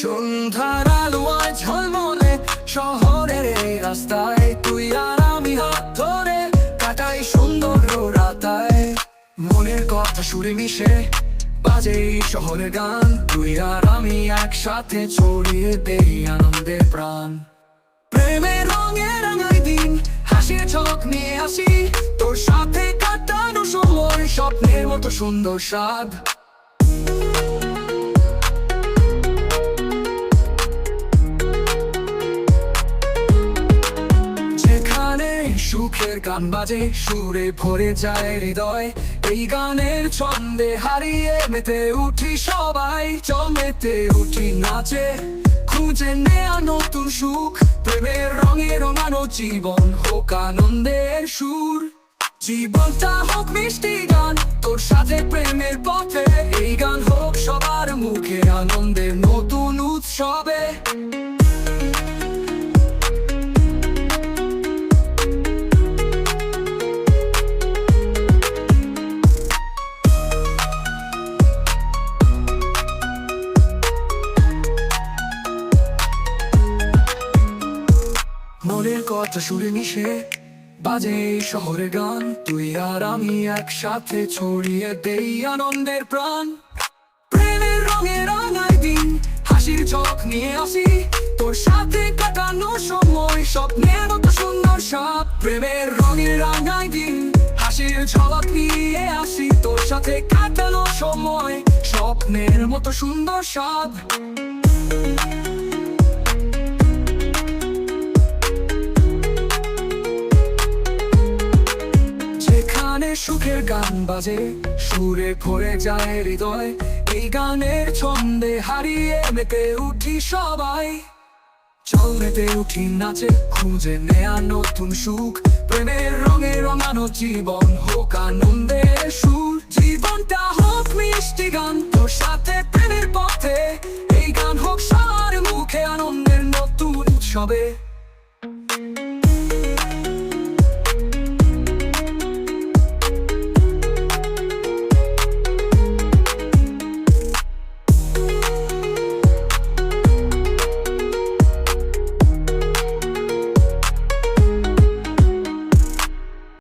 সন্ধ্যার আলোয় ঝলমলে শহরের এই রাস্তায় তুই আর আমি হাত ধরে কাটাই সুন্দর রাতায়। মনের কথা সুরে মিশে বাজে এই শহরের গান, তুই আর আমি একসাথে ছড়িয়ে দেই আনন্দের প্রাণ। প্রেমের রঙে রাঙাই দিন, হাসির ঝলক নিয়ে আসি, তোর সাথে কাটানো সময় স্বপ্নের মতো সুন্দর স্বাদ। সুখের গান বাজে সুরে ভরে যায় হৃদয়, এই গানের ছন্দে হারিয়ে মেতে উঠি সবাই। চল মেতে উঠি নাচে, খুঁজে নেয়া নতুন সুখ, প্রেমের রঙে রঙানো জীবন হোক আনন্দের সুর। জীবনটা হোক মিষ্টি গান তোর সাথে প্রেমের পথে, এই গান হোক সবার মুখে আনন্দের নতুন উৎসবে। মনের কথা সুরে মিশে বাজে শহরের গান, তুই আর আমি একসাথে ছড়িয়ে দেই আনন্দের প্রাণ। প্রেমের রঙে রাঙাই দিন, হাসির ঝলক নিয়ে আসি, তোর সাথে কাটানো সময় স্বপ্নের মতো সুন্দর স্বাদ। প্রেমের রঙে রাঙাই দিন, হাসির ঝলক নিয়ে আসি, তোর সাথে কাটানো সময় স্বপ্নের মতো সুন্দর স্বাদ। সুখের গান বাজে সুরে ভরে যায় হৃদয়, এই গানের ছন্দে হারিয়ে মেতে উঠি সবাই। চল মেতে উঠি নাচে, খুঁজে নেয়া নতুন সুখ, প্রেমের রঙে রঙানো জীবন হোক আনন্দের সুর। জীবনটা হোক মিষ্টি গান তোর সাথে প্রেমের পথে, এই গান হোক সবার মুখে আনন্দের নতুন উৎসবে।